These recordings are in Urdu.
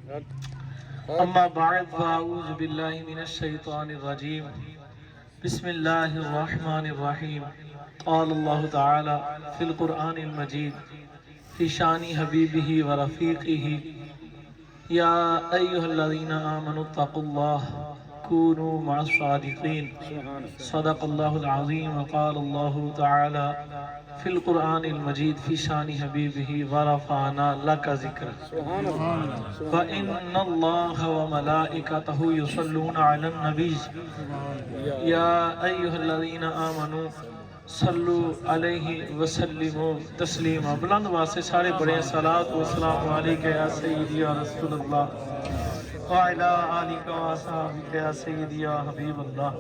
اما بعد فاعوذ باللہ من الشیطان الرجیم بسم اللہ الرحمن الرحیم قال اللہ تعالی فی القرآن المجید فی شان حبیبہ ورفیقہ یا ایہا الذین آمنوا اتقوا اللہ کونوا مع الصادقین صدق اللہ العظیم وقال اللہ تعالی فی القرآن المجید فی شان حبیبہ ورفعنا لک ذکر فإن اللہ وملائکتہ یصلون علی النبی یا ایہا الذین آمنوا صلو علیہ وسلم تسلیما۔ بلند آواز سے سارے پڑھیں الصلاۃ والسلام علیک یا سیدی یا رسول اللہ وعلی آلک واصحابک یا سیدی یا حبیب اللہ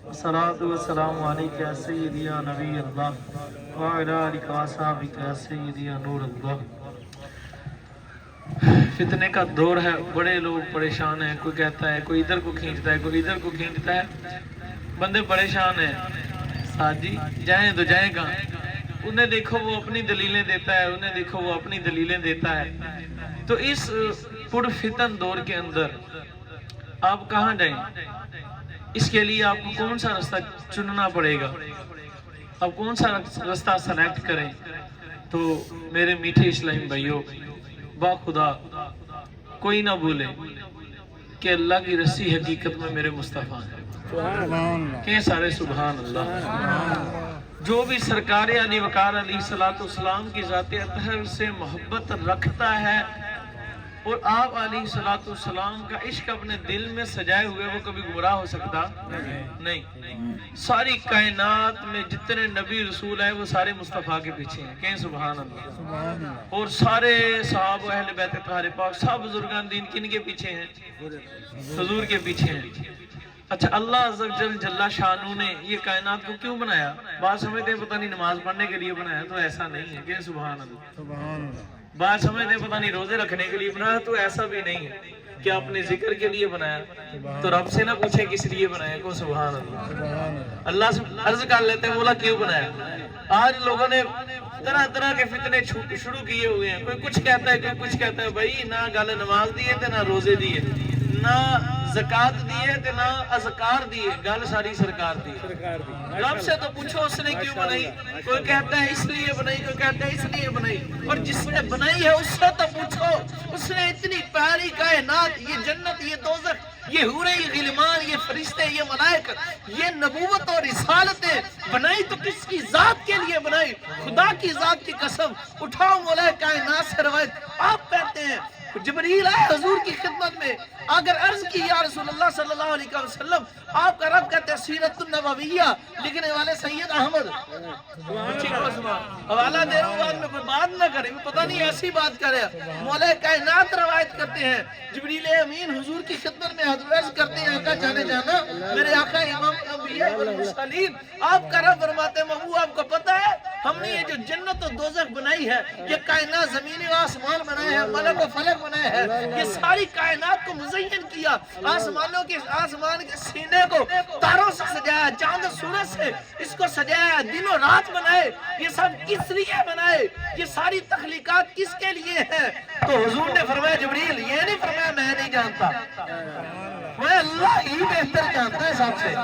الصلاۃ والسلام علیک یا سیدی یا نبی اللہ وعلی آلک واصحابک یا سیدی یا نور اللہ۔ فتنے کا دور ہے، بڑے لوگ پریشان ہیں، کوئی کہتا ہے، کوئی ادھر کو کھینچتا ہے، کوئی ادھر کو کھینچتا ہے، بندے پریشان ہیں۔ ساتھ جی جائیں تو جائیں کہاں؟ انہیں دیکھو وہ اپنی دلیلیں دیتا ہے، انہیں دیکھو وہ اپنی دلیلیں دیتا ہے۔ تو اس پر فتن دور کے اندر آپ کہاں جائیں؟ اس کے لیے آپ کو کون سا رستہ چننا پڑے گا؟ آپ کون سا رستہ سلیکٹ کریں؟ تو میرے میٹھے اسلامی بھائیوں، با خدا کوئی نہ بھولے کہ اللہ کی رسی حقیقت میں میرے مصطفیٰ ہیں۔ کہ سارے سبحان اللہ۔ جو بھی سرکار علی وقار علیہ السلام کی ذات اطہر سے محبت رکھتا ہے اور آپ علیہ السلام کا عشق اپنے دل میں سجائے ہوئے، وہ کبھی گمراہ ہو سکتا نہیں۔ ساری کائنات میں جتنے نبی رسول ہیں وہ سارے مصطفیٰ کے پیچھے ہیں، کہیں سبحان اللہ۔ اور سارے صحابہ اہل بیت طاہر پاک سب بزرگان دین کن کے پیچھے ہیں؟ حضور کے پیچھے ہیں۔ اچھا، اللہ عز و جل جل شانہ نے یہ کائنات کو کیوں بنایا؟ بات سمجھتے ہیں پتہ نہیں نماز پڑھنے کے لیے بنایا، تو ایسا نہیں ہے کہ سبحان اللہ۔ بات سمجھتے ہیں پتہ نہیں روزے رکھنے کے لیے بنایا، تو ایسا بھی نہیں ہے کہ آپ نے ذکر کے لیے بنایا۔ تو رب سے نہ پوچھیں کس لیے بنایا، کو سبحان اللہ۔ اللہ سے عرض کر لیتے ہیں مولا کیوں بنایا؟ آج لوگوں نے طرح طرح کے فتنے شروع کیے ہوئے ہیں، کوئی کچھ کہتا ہے، کوئی کچھ کہتا ہے۔ بھائی نہ گل نماز دیے تھے، نہ روزے دیے، نہ زکاة دیے تھے، نہ اذکار دیے، گل ساری سرکار دی۔ رب سے تو پوچھو اس نے کیوں بنائی؟ کوئی کہتا ہے اس لیے بنائی، کوئی کہتا ہے اس لیے بنائی۔ اور جس نے بنائی ہے اس سے تو پوچھو، اس نے اتنی پیاری کائنات، یہ جنت، یہ دوزخ، یہ حوریں، یہ غلمان، یہ فرشتے، یہ ملائکت، یہ نبوت اور رسالتیں بنائی تو کس کی ذات کے لیے بنائی؟ خدا کی ذات کی قسم اٹھاؤ مولا کائنات سے روایت۔ آپ کہتے ہیں جبریل آئے حضور کی خدمت میں، اگر عرض کی یا رسول اللہ صلی اللہ علیہ وسلم، آپ کا رب کہتے ہیں سیرت النبویہ لکھنے والے سید احمد، حوالہ دے رہا ہوں، بعد میں کوئی بات نہ کرے، پتہ نہیں ایسی بات کرے۔ مولا کائنات روایت کرتے ہیں جبریل امین حضور کی خدمت میں عرض کرتے ہیں آقا جانے جانا میرے آقا امام انبیاء والمرسلین، آپ کا رب فرماتے ہیں محبوب آپ کو پتہ ہے ہم نے یہ جو جنت و دوزخ بنائی ہے، یہ کائنات زمین و آسمان بنائے ہیں، ملک و فلک بنائے ہیں، یہ ساری کائنات کو مزین کیا، آسمان کے سینے کو تاروں سے سجایا، چاند سورج سے اس کو سجایا، دن و رات بنائے، یہ سب کس لیے بنائے؟ یہ ساری تخلیقات کس کے لیے ہیں؟ تو حضور نے فرمایا جبریل یہ نہیں فرمایا میں نہیں جانتا، میں اللہ ہی بہتر جانتا ہے سب سے،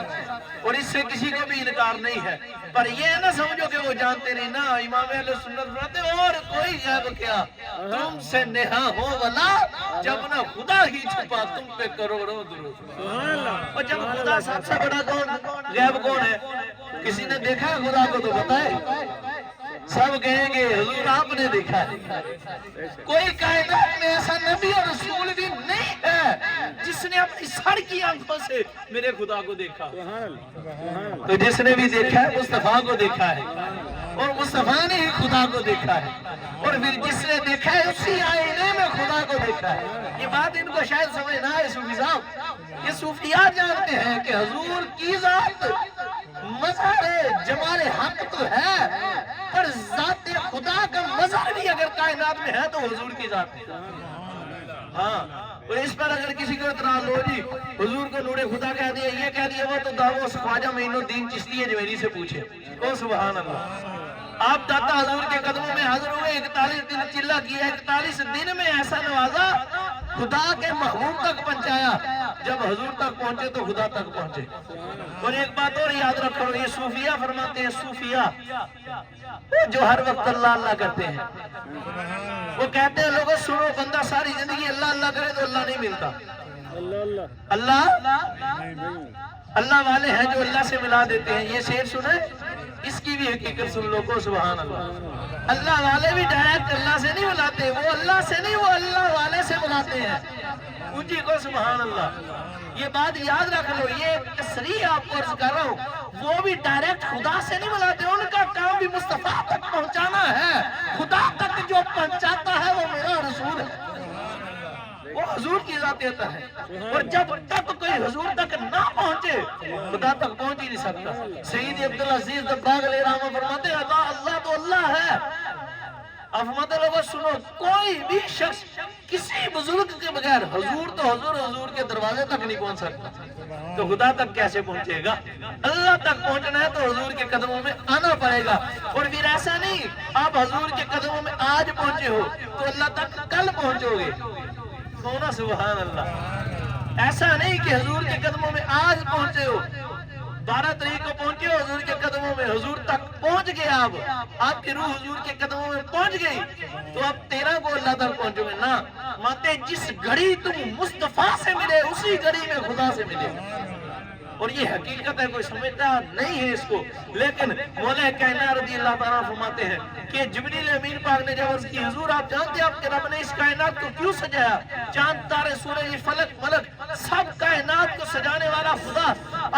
اور اس سے کسی کو بھی انکار نہیں ہے۔ پر یہ نہ سمجھو کہ وہ جانتے نہیں، نہ امام اہل سنت فرماتے اور کوئی غیب کیا تم سے نہا ہو ولا، جب نہ خدا ہی چھپا تم پہ کروڑوں درود۔ اور جب خدا سب سے بڑا کون، غیب کون ہے؟ کسی نے دیکھا ہے خدا کو تو بتائے، سب کہیں گے حضور آپ نے دیکھا ہے۔ کوئی کائنات میں ایسا نبی اور رسول بھی نہیں ہے جس نے اپنی سر کی آنکھوں سے میرے خدا کو دیکھا۔ تو جس نے بھی دیکھا ہے مصطفیٰ کو دیکھا ہے، اور مصطفیٰ نے ہی خدا کو دیکھا ہے، اور پھر جس نے دیکھا ہے اسی آئینے میں خدا کو دیکھا ہے۔ یہ بات ان کو شاید سمجھ نہ آئے صوفی صاحب، یہ صوفیات جانتے ہیں کہ حضور کی ذات مظہر جمال حق تو ہے، پر ذات خدا کا مظہر بھی اگر کائنات میں ہے تو حضور کی ذات ہے۔ ہاں، اور اس پر اگر کسی کو اعتراض ہو جی حضور کو نور خدا کہہ دیا، یہ کہہ دیا، وہ تو دعویٰ خواجہ معین الدین چشتی اجمیری سے پوچھے۔ او سبحان اللہ۔ آپ داتا حضور کے قدموں میں حاضر ہوئے، 41 دن چلہ کیا، 41 دن میں ایسا نوازا خدا کے محبوب تک پہنچایا، جب حضور تک پہنچے تو خدا تک پہنچے۔ اور ایک بات اور یاد رکھو، یہ صوفیہ فرماتے ہیں، صوفیہ وہ جو ہر وقت اللہ اللہ کرتے ہیں، وہ کہتے ہیں لوگوں سنو، بندہ ساری زندگی اللہ اللہ کرے تو اللہ نہیں ملتا۔ اللہ والے ہیں جو اللہ سے ملا دیتے ہیں، یہ شعر سنے، اس کی بھی حقیقت سن لو کو، سبحان اللہ۔ اللہ والے بھی ڈائریکٹ اللہ سے نہیں ملاتے، وہ اللہ سے نہیں، وہ اللہ والے سے ملاتے ہیں، اونچی کو سبحان اللہ۔ یہ بات یاد رکھ لو، یہ تصریح آپ کو عرض کر رہا ہوں، وہ بھی ڈائریکٹ خدا سے نہیں ملاتے، ان کا کام بھی مصطفیٰ تک پہنچانا ہے۔ خدا تک جو پہنچاتا ہے وہ میرا رسول ہے، وہ حضور کی ذاتیت ہے، اور جب تک کوئی حضور تک نہ پہنچے خدا تک پہنچ ہی نہیں سکتا۔ سید عبدالعزیز دباغ علیہ رحمہ فرماتے ہیں اللہ اللہ تو اللہ ہے۔ اب مطلب سنو، کوئی بھی شخص کسی بزرگ کے بغیر حضور تو حضور، حضور کے دروازے تک نہیں پہنچ سکتا، تو خدا تک کیسے پہنچے گا؟ اللہ تک پہنچنا ہے تو حضور کے قدموں میں آنا پڑے گا، اور پھر ایسا نہیں آپ حضور کے قدموں میں آج پہنچے ہو تو اللہ تک کل پہنچو گے، سونا سبحان اللہ۔ ایسا نہیں کہ حضور کے قدموں میں آج پہنچے ہو، 12 تاریخ کو پہنچے ہو حضور کے قدموں میں، حضور تک پہنچ گئے، آپ کی روح حضور کے قدموں میں پہنچ گئی تو اب 13 کو اللہ تک پہنچو گے نا۔ ماتے جس گھڑی تم مصطفیٰ سے ملے اسی گھڑی میں خدا سے ملے، اور یہ حقیقت ہے، کوئی سمجھتا نہیں ہے اس کو، لیکن مولا کائنات رضی اللہ تعالیٰ فرماتے ہیں کہ جبریل امین پاک نے جب عرض کی حضور آپ جانتے ہیں آپ کے رب نے اس کائنات کو کیوں سجایا؟ چاند تارے سورج فلک ملک سب کائنات کو سجانے والا خدا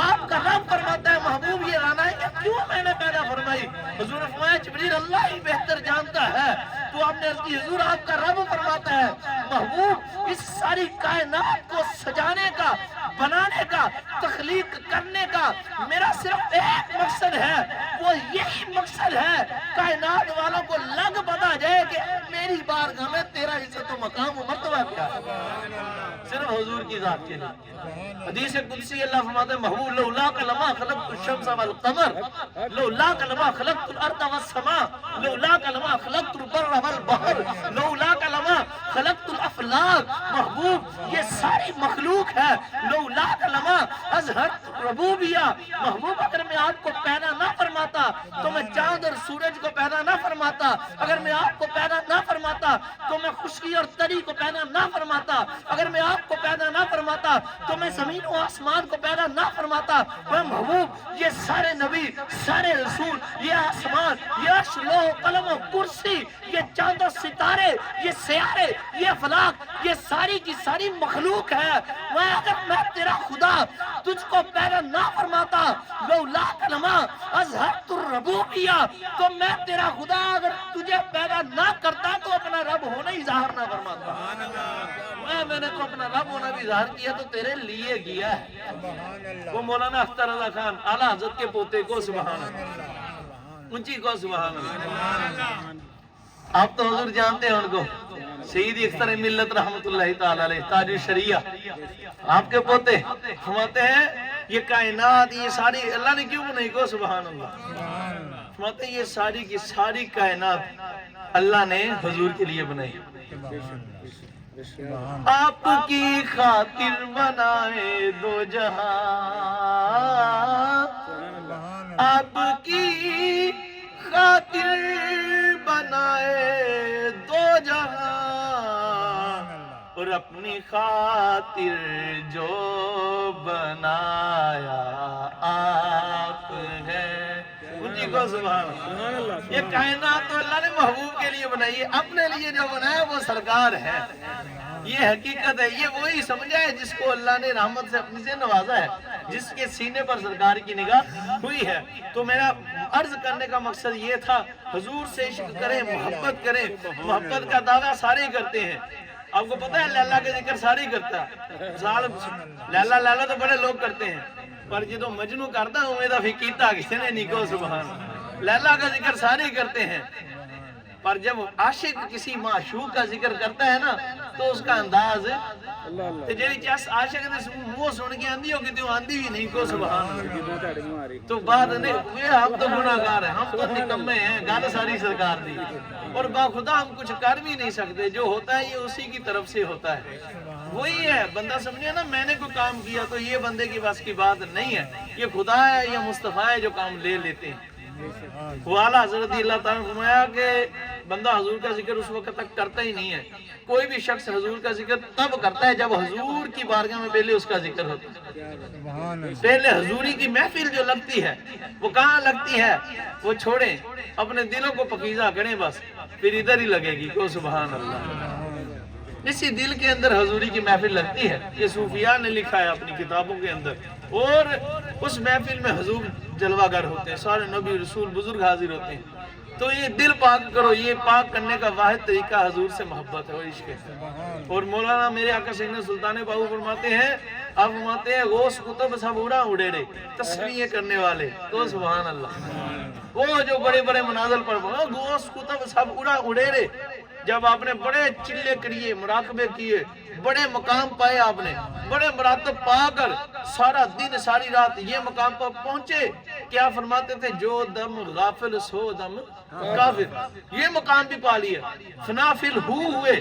آپ کا رب فرماتا ہے محبوب یہ رانا ہے کہ کیوں میں نے پیدا فرمائی؟ حضور نے فرمایا جبریل اللہ ہی بہتر جانتا ہے۔ تو آپ نے عرض کی حضور آپ کا رب فرماتا ہے محبوب اس ساری کائنات کو سجانے کا، بنانے کا، تخلیق کرنے کا میرا صرف ایک مقصد ہے، وہ یہی مقصد ہے کائنات والوں کو لگ پتا جائے کہ میری بارگاہ میں تیرا عزت و مقام و مرتبہ کیا ہے، صرف حضور کی ذات کے لیے۔ حدیث قدسی اللہ فرماتا ہے محبوب لولاک لما خلقت الشمس والقمر لولاک لما خلقت الارض والسماء لولاک لما خلقت البر والبحر لولاک لما خلقت الافلاک۔ محبوب یہ ساری مخلوق ہے، لولاک لما اظہرت ربوبیہ۔ محبوب اگر میں آپ کو پیدا نہ فرماتا تو میں چاند اور سورج کو پیدا نہ فرماتا، اگر میں آپ کو پیدا نہ فرماتا تو میں خشکی اور تری کو پیدا نہ فرماتا، اگر میں آپ کو پیدا نہ فرماتا تو میں زمین و آسمان کو پیدا نہ فرماتا۔ میں محبوب یہ سارے نبی، سارے رسول، یہ آسمان، یہ عرش، لوح قلم و کرسی، یہ چاند و ستارے، یہ سیارے، یہ افلاک، یہ ساری کی ساری مخلوق ہے۔ میں اگر میں تیرا خدا تجھ کو پیدا نہ فرماتا لولاک لما اظہرت الربوبیہ، تو میں تیرا خدا اگر تجھے پیدا نہ کرتا تو اپنا رب ہونا ہی ظاہر نہ فرماتا۔ میں نے تو اپنا رب ہونا بھی ظاہر کیا تو تیرے لیے کیا ہے۔ وہ مولانا اختر رضا خان اعلیٰ حضرت کے پوتے کو سبحان اللہ، اونچی کو سبحان اللہ۔ آپ تو حضور جانتے ہیں ان کو، شہید اختر ملت رحمت اللہ تعالی علیہ تاج الشریعہ، آپ کے پوتے فرماتے ہیں یہ کائنات یہ ساری اللہ نے کیوں بنائی کو سبحان اللہ، فرماتے ہیں یہ ساری کی ساری کائنات اللہ نے حضور کے لیے بنائی، آپ کی خاطر بنائے دو جہاں، آپ کی خاطر بنائے دو جہاں، اور اپنی خاطر جو بنایا آپ ہے، اونچی کو سبحان اللہ۔ یہ کائنات تو اللہ نے محبوب کے لیے بنائی ہے، اپنے لیے جو بنایا وہ سرکار ہے، یہ حقیقت ہے۔ یہ وہی سمجھا ہے جس کو اللہ نے رحمت سے اپنی سے نوازا ہے، جس کے سینے پر سرکار کی نگاہ ہوئی ہے۔ تو میرا عرض کرنے کا مقصد یہ تھا حضور سے عشق کریں، محبت کریں۔ محبت کا دعویٰ سارے کرتے ہیں، آپ کو پتہ ہے لیلا کا ذکر سارے کرتا ہے، لیلا لیلا تو بڑے لوگ کرتے ہیں، پر جدو مجنو کرتا ہوں میں تو پھر کیتا کسی نے نہیں کو سبحان۔ لیلا کا ذکر سارے کرتے ہیں، پر جب عاشق کسی معشوق کا ذکر کرتا ہے نا تو اس کا انداز جیڑی چیز عاشق نے وہ سن کے آندھی ہوگی تو آندھی بھی نہیں کو سبحان اللہ تو بات نہیں یہ ہم تو گناہگار ہیں ہم تو نکمے ہیں گل ساری سرکار دی اور باخدا ہم کچھ کر بھی نہیں سکتے جو ہوتا ہے یہ اسی کی طرف سے ہوتا ہے وہی ہے بندہ سمجھے نا میں نے کوئی کام کیا تو یہ بندے کی بس کی بات نہیں ہے یہ خدا ہے یا مصطفیٰ ہے جو کام لے لیتے ہیں والا حضرت اللہ تعالیٰ نے فرمایا کہ بندہ حضور کا ذکر اس وقت تک کرتا ہی نہیں ہے کوئی بھی شخص حضور کا ذکر تب کرتا ہے جب حضور کی بارگاہ میں پہلے اس کا ذکر ہوتا ہے پہلے حضوری کی محفل جو لگتی ہے وہ کہاں لگتی ہے وہ چھوڑیں اپنے دلوں کو پکیزہ کریں بس پھر ادھر ہی لگے گی کو سبحان اللہ اسی دل کے اندر حضوری کی محفل لگتی ہے یہ صوفیاء نے لکھا ہے اپنی کتابوں کے اندر اور اس محفل میں حضور جلوہ گر ہوتے ہیں سارے نبی رسول بزرگ حاضر ہوتے ہیں تو یہ دل پاک کرو یہ پاک کرنے کا واحد طریقہ حضور سے محبت ہے اور عشق ہے اور مولانا میرے آقا سیدنا سلطان باہو فرماتے ہیں آپ فرماتے ہیں غوث کتب سب اڑا اڑیڑے تسبیح کرنے والے تو سبحان اللہ وہ جو بڑے بڑے منازل پر غوث کتب سب اڑا اڑیڑے جب آپ نے بڑے چلے کریے مراقبے کیے بڑے مقام پائے آپ نے بڑے مراتب پا کر سارا دن ساری رات یہ مقام پر پہنچے کیا فرماتے تھے جو دم غافل سو دم کافر یہ مقام بھی پا لیا فنا فل ہوئے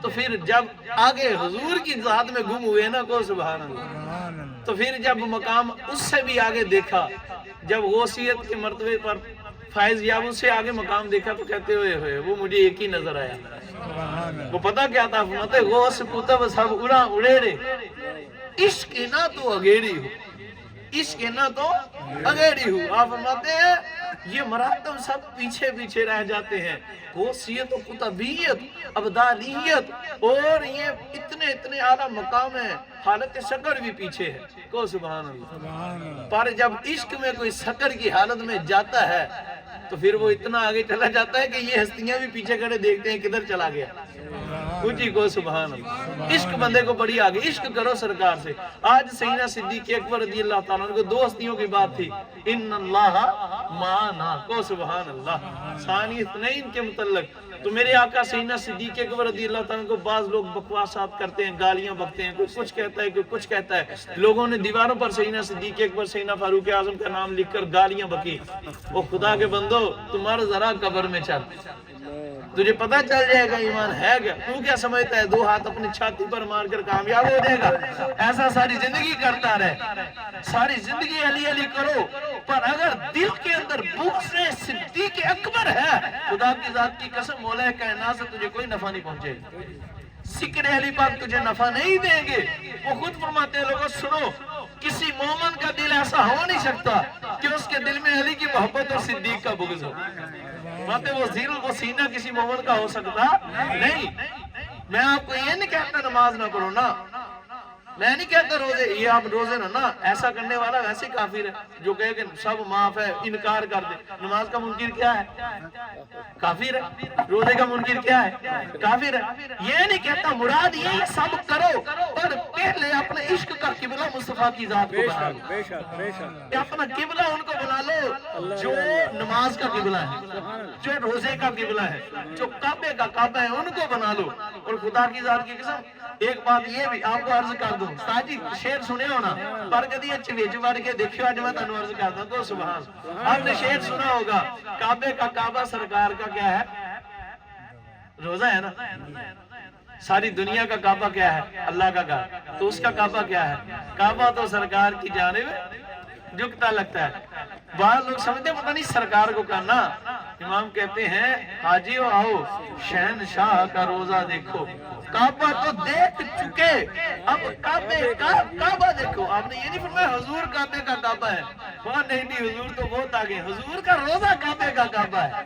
تو پھر جب آگے حضور کی ذات میں گم ہوئے نا کو سبحان اللہ تو پھر جب مقام اس سے بھی آگے دیکھا جب غوثیت کے مرتبے پر فائز یاب سے آگے مقام دیکھا تو کہتے ہوئے وہ مجھے ایک ہی نظر آیا وہ پتا کیا تھا فرماتے غوث کتب سب اڑا اڑیڑے عشق نہ تو اگیڑی ہو عشق نہ تو اگیڑی ہو آپ فرماتے ہیں یہ مراتب سب پیچھے پیچھے رہ جاتے ہیں غوثیت و قطبیت ابدالیت اور یہ اتنے اعلیٰ مقام ہے حالت شکر بھی پیچھے ہے کو سبحان اللہ پر جب عشق میں کوئی شکر کی حالت میں جاتا ہے تو پھر وہ اتنا آگے چلا جاتا ہے کہ یہ ہستیاں بھی پیچھے کھڑے دیکھتے ہیں کدھر چلا گیا اونچی کو سبحان اللہ عشق بندے کو بڑی آگے عشق کرو سرکار سے آج سیدنا صدیق اکبر رضی اللہ تعالیٰ عنہ کو دو ہستیوں کی بات تھی ان اللہ معنا کو سبحان اللہ ثانی اثنین کے متعلق تو میرے آقا سیدنا صدیق اکبر رضی اللہ تعالیٰ کو بعض لوگ بکواسات کرتے ہیں گالیاں بکتے ہیں کوئی کچھ کہتا ہے کوئی کچھ کہتا ہے لوگوں نے دیواروں پر سیدنا صدیق اکبر سیدنا فاروق اعظم کا نام لکھ کر گالیاں بکی وہ خدا کے بندو تمہارا ذرا قبر میں چل تجھے پتہ چل جائے گا ایمان ہے کیا تو کیا سمجھتا ہے دو ہاتھ اپنی چھاتی پر مار کر کامیاب ہو جائے گا ایسا ساری زندگی کرتا رہے ساری زندگی علی علی کرو پر اگر دل کے اندر بغض صدیق اکبر ہے خدا کی ذات کی قسم مولا کائنات سے تجھے کوئی نفع نہیں پہنچے ذکر اہل پاک تجھے نفع نہیں دیں گے وہ خود فرماتے ہیں لوگوں سنو کسی مومن کا دل ایسا ہو نہیں سکتا کہ اس کے دل میں علی کی محبت اور صدیق کا بغض ہو وہ سینہ کسی مومن کا ہو سکتا نہیں میں آپ کو یہ نہیں کہتا نماز نہ پڑھو نا میں نہیں کہتا روزے یہ آپ روزے نہ ایسا کرنے والا ویسے کافر ہے جو کہے کہ سب معاف ہے انکار کر دے نماز کا منکر کیا ہے کافر ہے روزے کا منکر کیا ہے کافر ہے یہ نہیں کہتا مراد یہ سب کرو پر پہلے اپنے عشق کا قبلہ مصطفیٰ کی ذات کو بنا لو اپنا قبلہ ان کو بنا لو جو نماز کا قبلہ ہے جو روزے کا قبلہ ہے جو کعبے کا کعبہ ہے ان کو بنا لو اور خدا کی ذات کی قسم ایک بات یہ بھی آپ کو عرض کر دوں استاد جی شعر سنے ہونا پر کدی اچھے وچ وڑ کے دیکھو اج میں تانوں عرض کردا تو سبحان آپ نے شعر سنا ہوگا کعبے کا کعبہ سرکار کا کیا ہے روزہ ہے نا ساری دنیا کا کعبہ کیا ہے اللہ کا کعبہ تو اس کا کعبہ کیا ہے کعبہ تو سرکار کی جانب جھکتا لگتا ہے بعض لوگ سمجھتے پتہ نہیں سرکار کو کرنا امام کہتے ہیں حاجیو آؤ شہنشاہ کا روزہ دیکھو کعبہ تو دیکھ چکے اب کعبہ دیکھو آپ نے یہ نہیں فرمایا حضور کعبے کا کعبہ ہے وہاں نہیں حضور تو بہت آگے حضور کا روزہ کعبے کا کعبہ ہے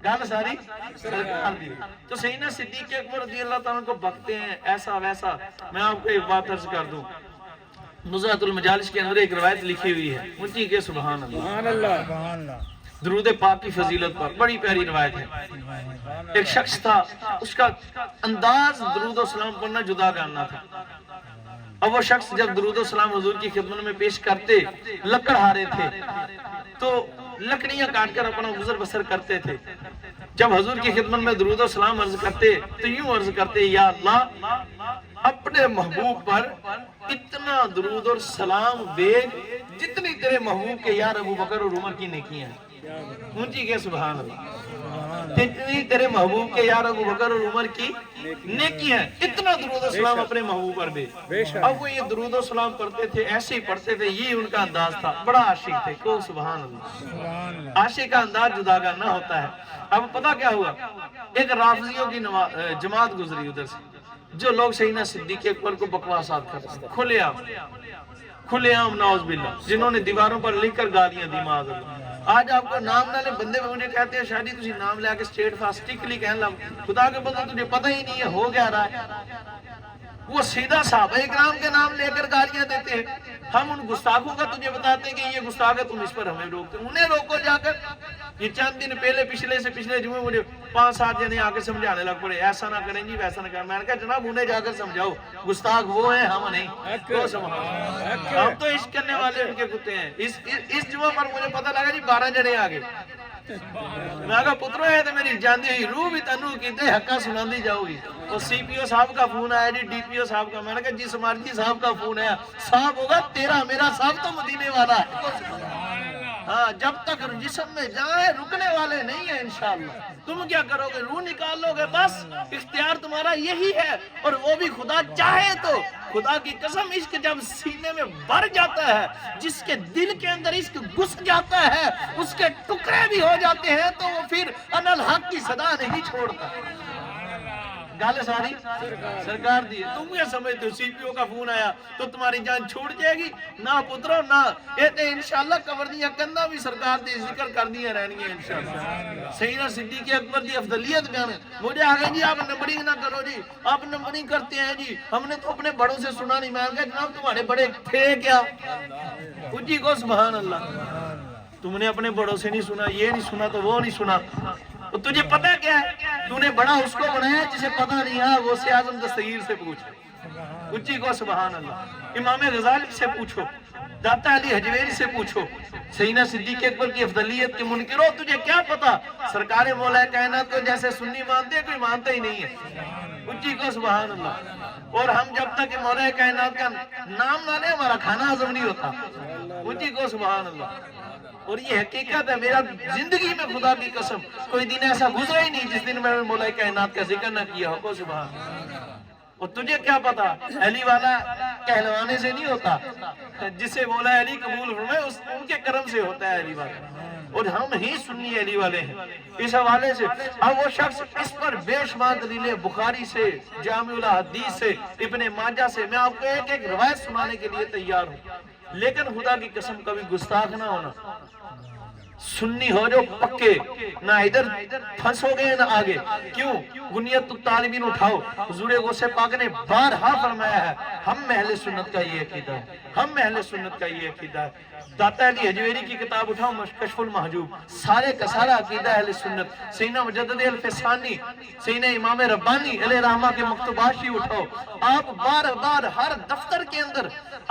گال ساری سرکار دی تو سیدنا صدیق اکبر رضی اللہ تعالیٰ کو بکتے ہیں ایسا ویسا میں آپ کو ایک بات عرض کر دوں نزہۃ المجالس کے اندر ایک روایت لکھی ہوئی ہے اونچی کے سبحان اللہ درود پاک کی فضیلت پر بڑی پیاری روایت ہے ایک شخص تھا اس کا انداز درود و سلام پڑھنا جدا کرنا تھا اب وہ شخص جب درود و سلام حضور کی خدمت میں پیش کرتے لکڑ ہارے تھے تو لکڑیاں کاٹ کر اپنا گزر بسر کرتے تھے جب حضور کی خدمت میں درود و سلام عرض کرتے تو یوں عرض کرتے یا اللہ اپنے محبوب پر اتنا درود اور سلام بیگ جتنی تیرے محبوب کے یار ابو بکر اور عمر کی نیکیاں ہیں. اونچی کہ سبحان اللہ. جتنی تیرے محبوب کے یار ابو بکر اور عمر کی نیکیاں ہیں اتنا درود و سلام اپنے محبوب پر بیگ. اب وہ یہ درود و سلام پڑھتے تھے ایسے ہی پڑھتے تھے. یہ ان کا انداز تھا. بڑا عاشق تھے. کو سبحان اللہ. عاشق کا انداز جداگانہ ہوتا ہے. اب پتہ کیا ہوا ایک رافضیوں کی جماعت گزری ادھر سے جو لوگ سیدنا صدیق اکبر کو بکواسات کرتے تھے کھلے عام نعوذ باللہ جنہوں نے دیواروں پر لکھ کر گالیاں دی معاذ اللہ. آج آپ کو نام نہ لے بندے مجھے کہتے ہیں شادی تجھے نام لے کے سٹیٹ فاسٹکلی کہنے لگ خدا کے بندہ تجھے پتہ ہی نہیں ہے ہو گیا رہا ہے. وہ سیدھا صحابہ اکرام کے نام لے کر گالیاں دیتے ہیں. ہم ان گستاخوں کا تجھے بتاتے ہیں کہ یہ گستاخ ہے تم اس پر ہمیں روکتے. انہیں روکو جا کر. یہ چند دن پہلے پچھلے جمعے مجھے 5-7 جنے آ کے سمجھانے لگ پڑے ایسا نہ کریں جی ویسا نہ کریں. میں نے کہا جناب انہیں جا کر سمجھاؤ گستاخ وہ ہیں ہم نہیں. ہم تو عشق کرنے والے ان کے کتے ہیں. اس جمعہ پر مجھے پتہ لگا جی 12 جنے آ گئے. میں کہا پترو ہے تو میری جاندی ہوئی روح بھی تنو کیتے حقہ سنان دی جاؤ گی. اور سی پی او صاحب کا فون آیا جی ڈی پی او صاحب کا. میں نے کہا جی سمارجی صاحب کا فون آیا. صاحب ہوگا تیرا میرا صاحب تو مدینے والا ہے. ہاں جب تک جسم میں جائیں رکنے والے نہیں ہیں انشاءاللہ. تم کیا کرو گے روح نکال لو گے بس. اختیار تمہارا یہی ہے. اور وہ بھی خدا چاہے تو. خدا کی قسم عشق جب سینے میں بھر جاتا ہے جس کے دل کے اندر عشق گھس جاتا ہے اس کے ٹکڑے بھی ہو جاتے ہیں تو وہ پھر انا الحق کی صدا نہیں چھوڑتا. گالے ساری سرکار دی. تم یہ سمجھتے ہو سی پی او کا فون آیا تو تمہاری جان چھوڑ جائے گی نہ پترو نہ. یہ انشاءاللہ قبر دیا کندہ بھی سرکار دی ذکر کر دیا رہنی ہے انشاءاللہ. سیدنا صدیق اکبر دی افضلیت بیان ہے. مجھے آگے جی آپ نمبرنگ نہ کرو جی آپ نمبرنگ کرتے ہیں جی ہم نے تو اپنے بڑوں سے سنا نہیں. میں کہا جناب تمہارے بڑے تھے کیا. اجی کو سبحان اللہ. تم نے اپنے بڑوں سے نہیں سنا یہ نہیں سنا تو وہ نہیں سنا. تجھے پتہ کیا ہے تو نے بڑا اس کو بنایا جسے پتہ نہیں ہے. وہ سے اعظم دستگیر سے پوچھ اچھی کو سبحان اللہ. امام غزالی سے پوچھو داتا علی حجویری سے پوچھو سیدنا صدیق اکبر کی افضلیت کے منکرو تجھے کیا پتہ. سرکار مولا کائنات کو جیسے سنی مانتے ہیں کوئی مانتا ہی نہیں ہے. اچھی کو سبحان اللہ. اور ہم جب تک مولا کائنات کا نام نہ لیں ہمارا کھانا ہضم نہیں ہوتا. اچھی کو سبحان اللہ. اور یہ حقیقت ہے میرا زندگی میں خدا کی قسم کوئی دن ایسا گزرا ہی نہیں جس دن میں مولا کائنات کا ذکر نہ کیا ہو. سبحان. اور تجھے کیا پتا علی والا کہلوانے سے نہیں ہوتا. جسے مولا علی قبول فرمائے ان کے کرم سے ہوتا ہے علی والا. اور ہم ہی سنی علی والے ہیں اس حوالے سے. اب وہ شخص اس پر بے شمار دلیلیں بخاری سے جامع الحدیث سے ابن ماجہ سے میں آپ کو ایک ایک روایت سنانے کے لیے تیار ہوں. لیکن خدا کی قسم کبھی گستاخ نہ ہونا. سنی ہو جو پکے نہ ادھر پھنسو گے نہ آگے. کیوں غنیت الطالبین اٹھاؤ. حضور غوث پاک نے بارہا فرمایا ہے ہم اہل سنت کا یہ عقیدہ ہے. ہم اہل سنت کا یہ عقیدہ ہے. داتا علی حجویری کی کتاب اٹھاؤ کشف المحجوب سارے کا سارا عقیدہ اہل سنت. سیدنا مجدد الفسانی سیدنا امام ربانی علیہ رحمہ کے مکتوبات ہی اٹھاؤ. آپ بار بار ہر دفتر کے اندر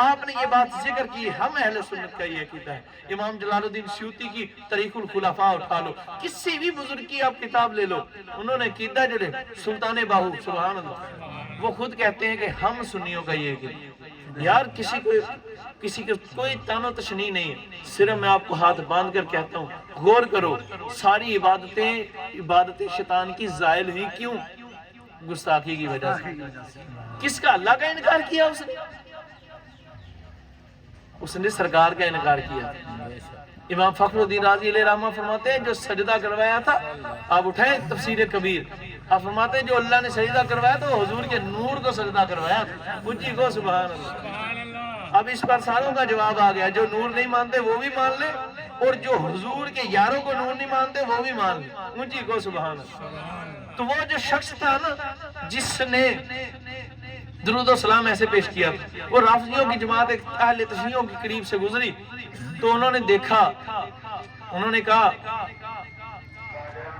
آپ نے یہ بات ذکر کی ہم اہل سنت کا یہ عقیدہ ہے. امام جلال الدین سیوطی کی طریق الخلفاء اٹھا لو کسی بھی بزرگ کی آپ کتاب لے لو انہوں نے عقیدہ جو ہے سلطان باہو سبحان اللہ وہ خود کہتے ہیں کہ ہم سنیوں کا یہ عقیدہ. یار کسی کو کوئی تانو تشنیع نہیں ہے. صرف میں آپ کو ہاتھ باندھ کر کہتا ہوں غور کرو ساری عبادتیں شیطان کی زائل ہوئی کیوں گستاخی کی وجہ سے. کس کا اللہ کا انکار کیا اس نے سرکار کا انکار کیا. امام فخر الدین رازی علیہ رحمہ فرماتے ہیں جو سجدہ کروایا تھا آپ اٹھائیں تفسیر کبیر آپ فرماتے ہیں جو اللہ نے سجدہ کروایا تو حضور کے نور کو سجدہ کروایا تھا. اونچی کو سبحان اللہ. اب اس پر ساروں کا جواب آ گیا. جو نور نہیں مانتے وہ بھی مان لے اور جو حضور کے یاروں کو نور نہیں مانتے وہ بھی مان لے. اونچی کو سبحان اللہ. تو وہ جو شخص تھا نا جس نے درود و سلام ایسے پیش کیا وہ رافضیوں کی جماعت اہل تشیعوں کے قریب سے گزری تو انہوں نے دیکھا انہوں نے کہا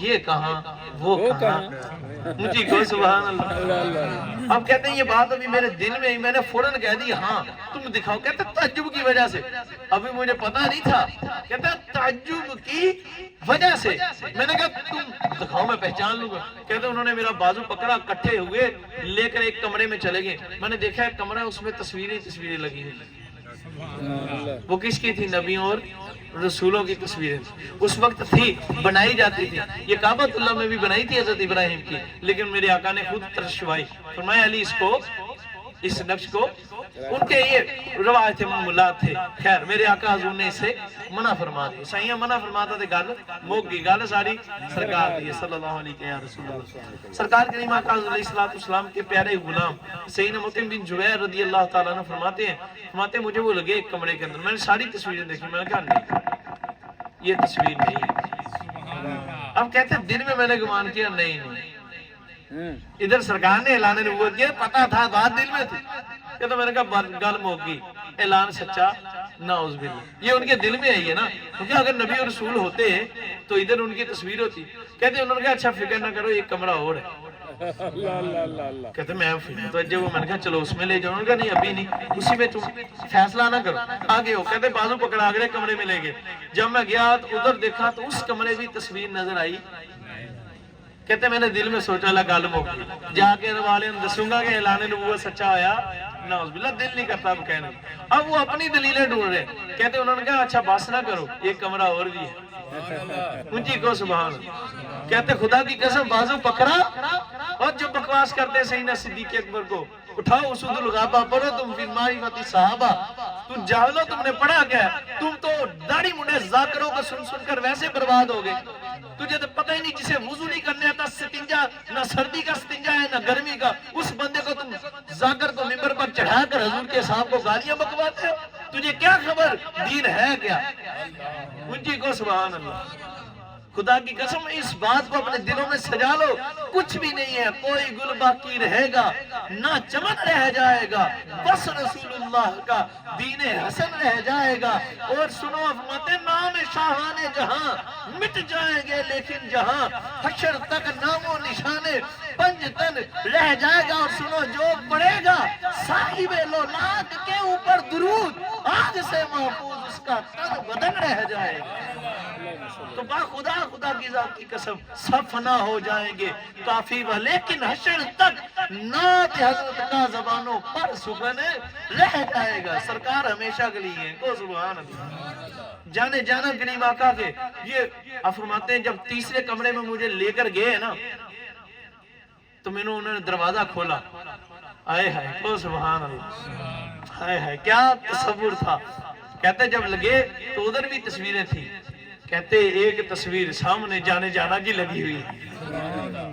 یہ کہاں وہ کہاں، مجھے کو سبحان اللہ۔ اب کہتے ہیں یہ بات ابھی میرے دل میں ہی، میں نے فوراً کہہ دی ہاں تم دکھاؤ۔ کہتے ہیں تعجب کی وجہ سے، ابھی مجھے پتا نہیں تھا، کہتے ہیں تعجب کی وجہ سے۔ میں نے کہا تم دکھاؤ میں پہچان لوں گا۔ کہتے ہیں انہوں نے میرا بازو پکڑا، کٹھے ہوئے لے کر ایک کمرے میں چلے گئے۔ میں نے دیکھا ایک کمرہ، اس میں تصویریں لگی ہوئی۔ وہ کس کی تھی؟ نبیوں اور رسولوں کی تصویریں اس وقت تھی، بنائی جاتی تھی۔ یہ کعبۃ اللہ میں بھی بنائی تھی حضرت ابراہیم کی، لیکن میرے آقا نے خود ترشوائی، فرمایا علی اس نقش کو، ان کے یہ روایت ملات تھے۔ خیر میرے آقا حضور نے اسے منع فرما دی، سائیاں منع فرماتا تھے، گل موک گئی، گل ساری سرکار دی صلی اللہ علیہ وسلم۔ سرکار کریم آقا حضور علیہ السلام کے پیارے غلام سیدنا مطعم بن جبیر رضی اللہ تعالیٰ عنہ فرماتے ہیں مجھے وہ لگے ایک کمرے کے اندر، میں نے ساری تصویریں دیکھی، میں نے کہا نہیں یہ تصویر نہیں۔ اب کہتے ہیں دن میں نے گمان کیا نہیں ادھر سرکار نے اعلان نبوت کیا، پتا تھا بات دل میں تھی۔ تو میں نے کہا گل موگی، اعلان سچا، نعوذ باللہ۔ یہ ان کے دل میں آئی ہے نا، کیونکہ اگر نبی اور رسول ہوتے تو ادھر ان کی تصویر ہوتی۔ کہتے ہیں انہوں نے کہا اچھا فکر نہ کرو ایک کمرہ اور ہے۔ کہتے ہیں میں نے کہا چلو اس میں لے جاؤ۔ انہوں نے کہا نہیں ابھی نہیں، اسی میں تم فیصلہ نہ کرو، آگے ہو۔ کہتے ہیں بازو پکڑا اگلے کمرے میں لے گئے۔ جب میں گیا تو ادھر دیکھا تو اس کمرے بھی تصویر نظر آئی۔ کہتے ہیں میں نے دل میں سوچا لگا گالموں جا کے والے دسوں گا کہ اعلان نبوت سچا آیا، نعوذ باللہ دل نہیں کرتا اب کہنے۔ اب وہ اپنی دلیلیں ڈھونڈ رہے، کہتے ہیں انہوں نے کہا اچھا بس نہ کرو ایک کمرہ اور بھی ہے۔ مجھے کو سبحان اللہ۔ کہتے خدا کی قسم بازو پکڑا اور جو بکواس کرتے سیدنا صدیق اکبر کو، اٹھاؤ اسود الغابہ پڑھو تم فی معرفت صحابہ۔ تم جاہلو تم نے پڑھا کیا ہے؟ تم تو داڑھی منڈے ذاکروں کو سن سن کر ویسے برباد ہو گئے۔ تجھے تو پتہ ہی نہیں جسے وضو نہیں کرنے آتا استنجا، نہ سردی کا استنجا ہے نہ گرمی کا، اس بندے کو تم ذاکر کو ممبر پر چڑھا کر حضور کے صاحب کو گالیاں بکواتے ہو۔ تجھے کیا خبر دین ہے کیا؟ مجھے کو سبحان اللہ۔ خدا کی قسم اس بات کو اپنے دلوں میں سجا لو، کچھ بھی نہیں ہے، کوئی گل باقی رہے گا نہ چمن رہ جائے گا، بس رسول اللہ کا دین حسن رہ جائے گا۔ اور سنو فرماتے نام شاہان جہاں مٹ جائیں گے لیکن جہاں حشر تک نام و نشانے پنج تن رہ جائے گا۔ اور سنو جو پڑھے گا صاحب لولاک کے اوپر درود آج سے محفوظ اس کا تن بدن رہ جائے گا۔ تو با خدا کی ذات کی قسم سب فنا ہو جائیں گے کافی وہ، لیکن حشر تک نعت حضرت کا زبانوں پر سخن رہ جائے گا۔ سرکار ہمیشہ کے لیے ہیں، کو سبحان اللہ۔ جانے جانا کریم آقا کے یہ فرماتے ہیں جب تیسرے کمرے میں مجھے لے کر گئے نا تو انہوں نے دروازہ کھولا، آئے ہائے کو سبحان اللہ، آئے ہائے کیا تصور تھا۔ کہتے جب لگے تو ادھر بھی تصویریں تھیں، کہتے ایک تصویر سامنے جانے جانا کی لگی ہوئی،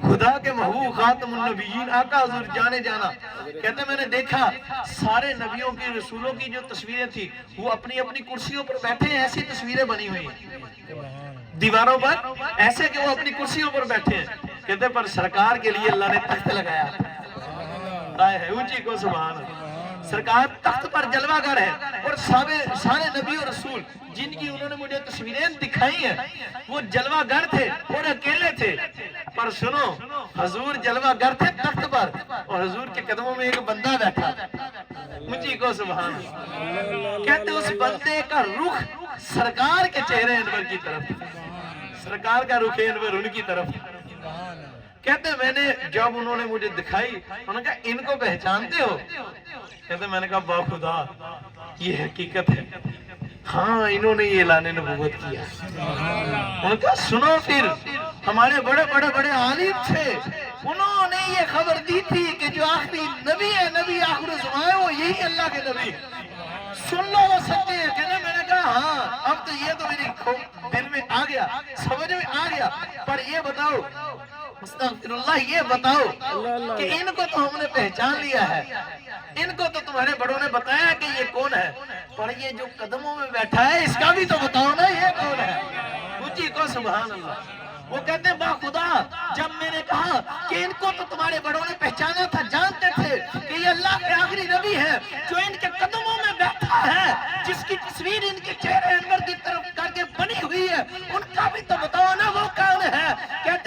خدا کے محبوب خاتم النبیین آقا حضور جانے جانا۔ کہتے میں نے دیکھا سارے نبیوں کی رسولوں کی جو تصویریں تھی وہ اپنی اپنی کرسیوں پر بیٹھے ہیں، ایسی تصویریں بنی ہوئی ہیں دیواروں پر ایسے کہ وہ اپنی کرسیوں پر بیٹھے ہیں۔ کہتے پر سرکار کے لیے اللہ نے تخت لگایا، آئے ہے اونچی کو سبحان اللہ۔ سرکار تخت پر جلوہ گر ہے اور سارے نبی اور رسول جن کی انہوں نے مجھے تصویریں دکھائی ہیں وہ جلوہ گر تھے اور اکیلے تھے۔ پر سنو حضور جلوہ گر تھے تخت پر اور حضور کے قدموں میں ایک بندہ بیٹھا، مجھے کو سبحان اللہ۔ کہتے اس بندے کا رخ سرکار کے چہرے انور کی طرف، سرکار کا رخ انور ان کی طرف۔ کہتے میں نے جب انہوں نے مجھے دکھائی انہوں نے کہا ان کو پہچانتے ہو؟ کہتے میں نے کہا با خدا یہ حقیقت ہے، ہاں انہوں نے یہ اعلان نبوت کیا۔ انہوں نے کہا سنو پھر ہمارے بڑے عالم تھے، انہوں نے یہ خبر دی تھی کہ جو آخری نبی ہے، نبی آخر الزمان ہے، وہ یہی اللہ کے نبی، سن لو وہ سچے ہیں۔ کہنے میں نے کہا ہاں اب تو یہ تو میری دل میں آ گیا، سمجھ میں آ گیا، پر یہ بتاؤ استغفر اللہ یہ بتاؤ کہ ان کو تو ہم نے پہچان لیا ہے، ان کو تو تمہارے بڑوں نے بتایا کہ یہ کون ہے، پر یہ جو قدموں میں بیٹھا ہے اس کا بھی تو بتاؤ نا یہ کون ہے، اونچی کو سبحان اللہ۔ وہ کہتے ہیں با خدا جب میں نے کہا کہ ان کو تو تمہارے بڑوں نے پہچانا تھا، جانتے تھے کہ یہ اللہ کے آخری نبی ہے جو ان کے قدموں میں بیٹھا ہے، جس کی تصویر ان کے چہرے انور کی طرف کر کے بنی ہوئی ہے، ان کا بھی تو بتاؤ نا وہ کون ہے۔ کہتے